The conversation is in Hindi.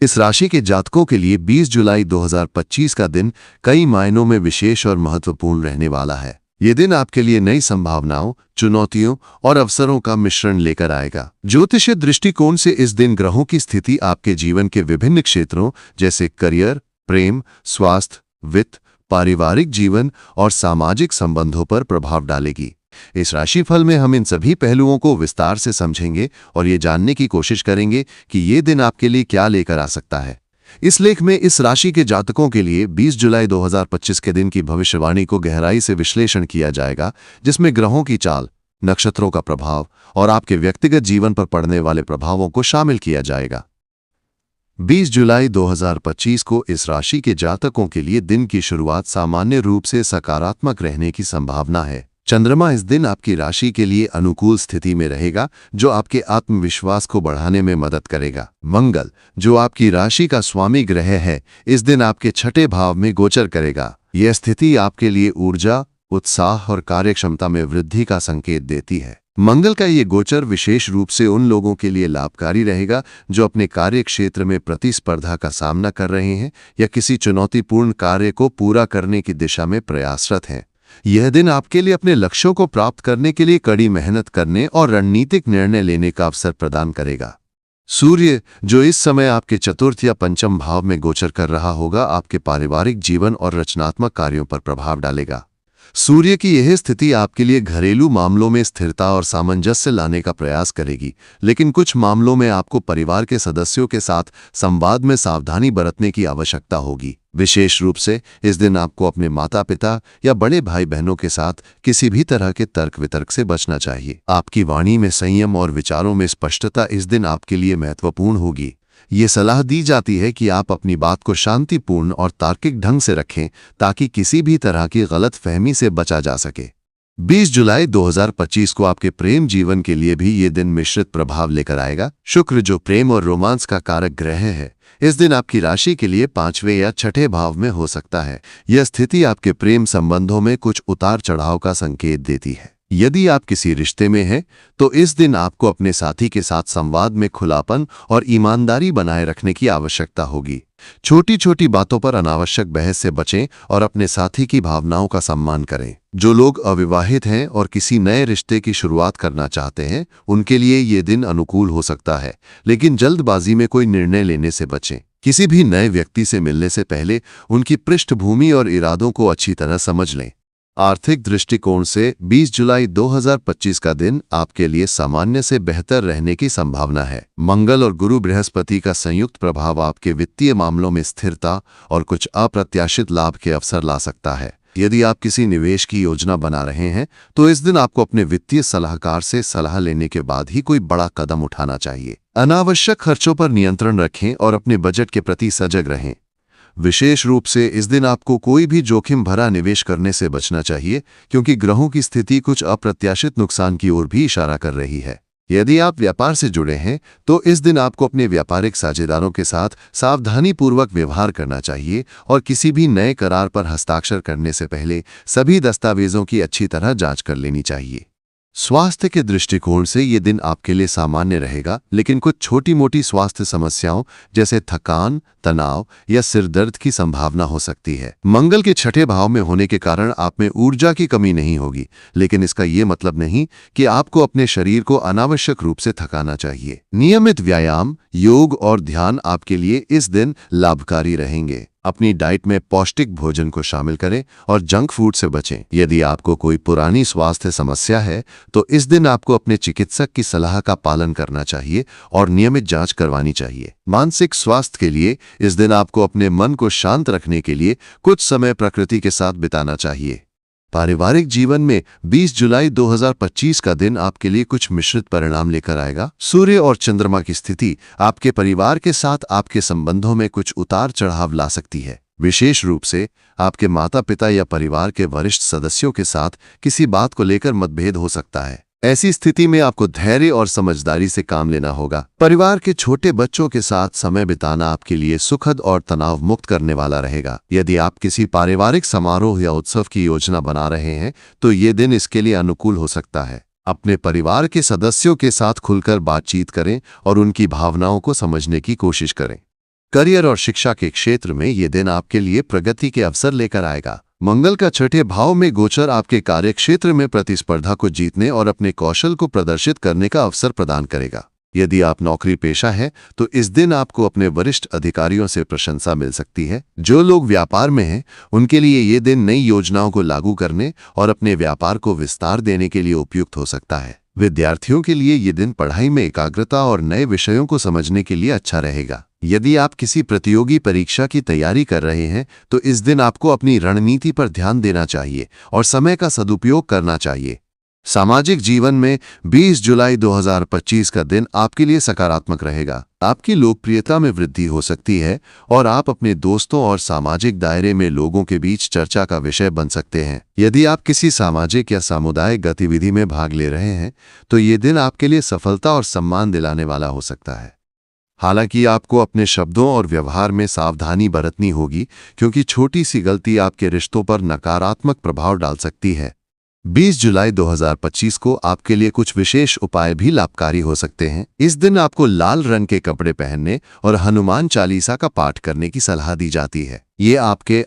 इस राशि के जातकों के लिए 20 जुलाई 2025 का दिन कई मायनों में विशेष और महत्वपूर्ण रहने वाला है। ये दिन आपके लिए नई संभावनाओं, चुनौतियों और अवसरों का मिश्रण लेकर आएगा। ज्योतिषीय दृष्टिकोण से इस दिन ग्रहों की स्थिति आपके जीवन के विभिन्न क्षेत्रों जैसे करियर, प्रेम, स्वास्थ्य, वित्त, पारिवारिक जीवन और सामाजिक संबंधों पर प्रभाव डालेगी। इस राशिफल में हम इन सभी पहलुओं को विस्तार से समझेंगे और ये जानने की कोशिश करेंगे कि ये दिन आपके लिए क्या लेकर आ सकता है। इस लेख में इस राशि के जातकों के लिए 20 जुलाई 2025 के दिन की भविष्यवाणी को गहराई से विश्लेषण किया जाएगा, जिसमें ग्रहों की चाल, नक्षत्रों का प्रभाव और आपके व्यक्तिगत जीवन पर पड़ने वाले प्रभावों को शामिल किया जाएगा। 20 जुलाई 2025 को इस राशि के जातकों के लिए दिन की शुरुआत सामान्य रूप से सकारात्मक रहने की संभावना है। चंद्रमा इस दिन आपकी राशि के लिए अनुकूल स्थिति में रहेगा, जो आपके आत्मविश्वास को बढ़ाने में मदद करेगा। मंगल, जो आपकी राशि का स्वामी ग्रह है, इस दिन आपके छठे भाव में गोचर करेगा। यह स्थिति आपके लिए ऊर्जा, उत्साह और कार्यक्षमता में वृद्धि का संकेत देती है। मंगल का ये गोचर विशेष रूप से उन लोगों के लिए लाभकारी रहेगा जो अपने कार्य क्षेत्र में प्रतिस्पर्धा का सामना कर रहे हैं या किसी चुनौतीपूर्ण कार्य को पूरा करने की दिशा में प्रयासरत हैं। यह दिन आपके लिए अपने लक्ष्यों को प्राप्त करने के लिए कड़ी मेहनत करने और रणनीतिक निर्णय लेने का अवसर प्रदान करेगा। सूर्य, जो इस समय आपके चतुर्थ या पंचम भाव में गोचर कर रहा होगा, आपके पारिवारिक जीवन और रचनात्मक कार्यों पर प्रभाव डालेगा। सूर्य की यह स्थिति आपके लिए घरेलू मामलों में स्थिरता और सामंजस्य लाने का प्रयास करेगी, लेकिन कुछ मामलों में आपको परिवार के सदस्यों के साथ संवाद में सावधानी बरतने की आवश्यकता होगी। विशेष रूप से इस दिन आपको अपने माता पिता या बड़े भाई बहनों के साथ किसी भी तरह के तर्क वितर्क से बचना चाहिए। आपकी वाणी में संयम और विचारों में स्पष्टता इस दिन आपके लिए महत्वपूर्ण होगी। ये सलाह दी जाती है कि आप अपनी बात को शांतिपूर्ण और तार्किक ढंग से रखें ताकि किसी भी तरह की गलत फहमी से बचा जा सके। 20 जुलाई 2025 को आपके प्रेम जीवन के लिए भी ये दिन मिश्रित प्रभाव लेकर आएगा। शुक्र, जो प्रेम और रोमांस का कारक ग्रह है, इस दिन आपकी राशि के लिए 5वें या छठे भाव में हो सकता है। यह स्थिति आपके प्रेम संबंधों में कुछ उतार चढ़ाव का संकेत देती है। यदि आप किसी रिश्ते में हैं, तो इस दिन आपको अपने साथी के साथ संवाद में खुलापन और ईमानदारी बनाए रखने की आवश्यकता होगी। छोटी छोटी बातों पर अनावश्यक बहस से बचें और अपने साथी की भावनाओं का सम्मान करें। जो लोग अविवाहित हैं और किसी नए रिश्ते की शुरुआत करना चाहते हैं, उनके लिए ये दिन अनुकूल हो सकता है, लेकिन जल्दबाजी में कोई निर्णय लेने से बचें। किसी भी नए व्यक्ति से मिलने से पहले उनकी पृष्ठभूमि और इरादों को अच्छी तरह समझ लें। आर्थिक दृष्टिकोण से 20 जुलाई 2025 का दिन आपके लिए सामान्य से बेहतर रहने की संभावना है। मंगल और गुरु बृहस्पति का संयुक्त प्रभाव आपके वित्तीय मामलों में स्थिरता और कुछ अप्रत्याशित लाभ के अवसर ला सकता है। यदि आप किसी निवेश की योजना बना रहे हैं, तो इस दिन आपको अपने वित्तीय सलाहकार से सलाह लेने के बाद ही कोई बड़ा कदम उठाना चाहिए। अनावश्यक खर्चों पर नियंत्रण रखें और अपने बजट के प्रति सजग रहें। विशेष रूप से इस दिन आपको कोई भी जोखिम भरा निवेश करने से बचना चाहिए, क्योंकि ग्रहों की स्थिति कुछ अप्रत्याशित नुकसान की ओर भी इशारा कर रही है। यदि आप व्यापार से जुड़े हैं, तो इस दिन आपको अपने व्यापारिक साझेदारों के साथ सावधानीपूर्वक व्यवहार करना चाहिए और किसी भी नए करार पर हस्ताक्षर करने से पहले सभी दस्तावेजों की अच्छी तरह जांच कर लेनी चाहिए। स्वास्थ्य के दृष्टिकोण से ये दिन आपके लिए सामान्य रहेगा, लेकिन कुछ छोटी मोटी स्वास्थ्य समस्याओं जैसे थकान, तनाव या सिर दर्द की संभावना हो सकती है। मंगल के छठे भाव में होने के कारण आप में ऊर्जा की कमी नहीं होगी, लेकिन इसका ये मतलब नहीं कि आपको अपने शरीर को अनावश्यक रूप से थकाना चाहिए। नियमित व्यायाम, योग और ध्यान आपके लिए इस दिन लाभकारी रहेंगे। अपनी डाइट में पौष्टिक भोजन को शामिल करें और जंक फूड से बचें। यदि आपको कोई पुरानी स्वास्थ्य समस्या है, तो इस दिन आपको अपने चिकित्सक की सलाह का पालन करना चाहिए और नियमित जांच करवानी चाहिए। मानसिक स्वास्थ्य के लिए इस दिन आपको अपने मन को शांत रखने के लिए कुछ समय प्रकृति के साथ बिताना चाहिए। पारिवारिक जीवन में 20 जुलाई 2025 का दिन आपके लिए कुछ मिश्रित परिणाम लेकर आएगा। सूर्य और चंद्रमा की स्थिति आपके परिवार के साथ आपके संबंधों में कुछ उतार चढ़ाव ला सकती है। विशेष रूप से आपके माता पिता या परिवार के वरिष्ठ सदस्यों के साथ किसी बात को लेकर मतभेद हो सकता है। ऐसी स्थिति में आपको धैर्य और समझदारी से काम लेना होगा। परिवार के छोटे बच्चों के साथ समय बिताना आपके लिए सुखद और तनाव मुक्त करने वाला रहेगा। यदि आप किसी पारिवारिक समारोह या उत्सव की योजना बना रहे हैं, तो ये दिन इसके लिए अनुकूल हो सकता है। अपने परिवार के सदस्यों के साथ खुलकर बातचीत करें और उनकी भावनाओं को समझने की कोशिश करें। करियर और शिक्षा के क्षेत्र में ये दिन आपके लिए प्रगति के अवसर लेकर आएगा। मंगल का छठे भाव में गोचर आपके कार्य क्षेत्र में प्रतिस्पर्धा को जीतने और अपने कौशल को प्रदर्शित करने का अवसर प्रदान करेगा। यदि आप नौकरी पेशा है तो इस दिन आपको अपने वरिष्ठ अधिकारियों से प्रशंसा मिल सकती है। जो लोग व्यापार में हैं उनके लिए ये दिन नई योजनाओं को लागू करने और अपने व्यापार को विस्तार देने के लिए उपयुक्त हो सकता है। विद्यार्थियों के लिए ये दिन पढ़ाई में एकाग्रता और नए विषयों को समझने के लिए अच्छा रहेगा। यदि आप किसी प्रतियोगी परीक्षा की तैयारी कर रहे हैं तो इस दिन आपको अपनी रणनीति पर ध्यान देना चाहिए और समय का सदुपयोग करना चाहिए। सामाजिक जीवन में 20 जुलाई 2025 का दिन आपके लिए सकारात्मक रहेगा। आपकी लोकप्रियता में वृद्धि हो सकती है और आप अपने दोस्तों और सामाजिक दायरे में लोगों के बीच चर्चा का विषय बन सकते हैं। यदि आप किसी सामाजिक या सामुदायिक गतिविधि में भाग ले रहे हैं तो ये दिन आपके लिए सफलता और सम्मान दिलाने वाला हो सकता है। हालांकि आपको अपने शब्दों और व्यवहार में सावधानी बरतनी होगी, क्योंकि छोटी सी गलती आपके रिश्तों पर नकारात्मक प्रभाव डाल सकती है। 20 जुलाई 2025 को आपके लिए कुछ विशेष उपाय भी लाभकारी हो सकते हैं। इस दिन आपको लाल रंग के कपड़े पहनने और हनुमान चालीसा का पाठ करने की सलाह दी जाती है। ये आपके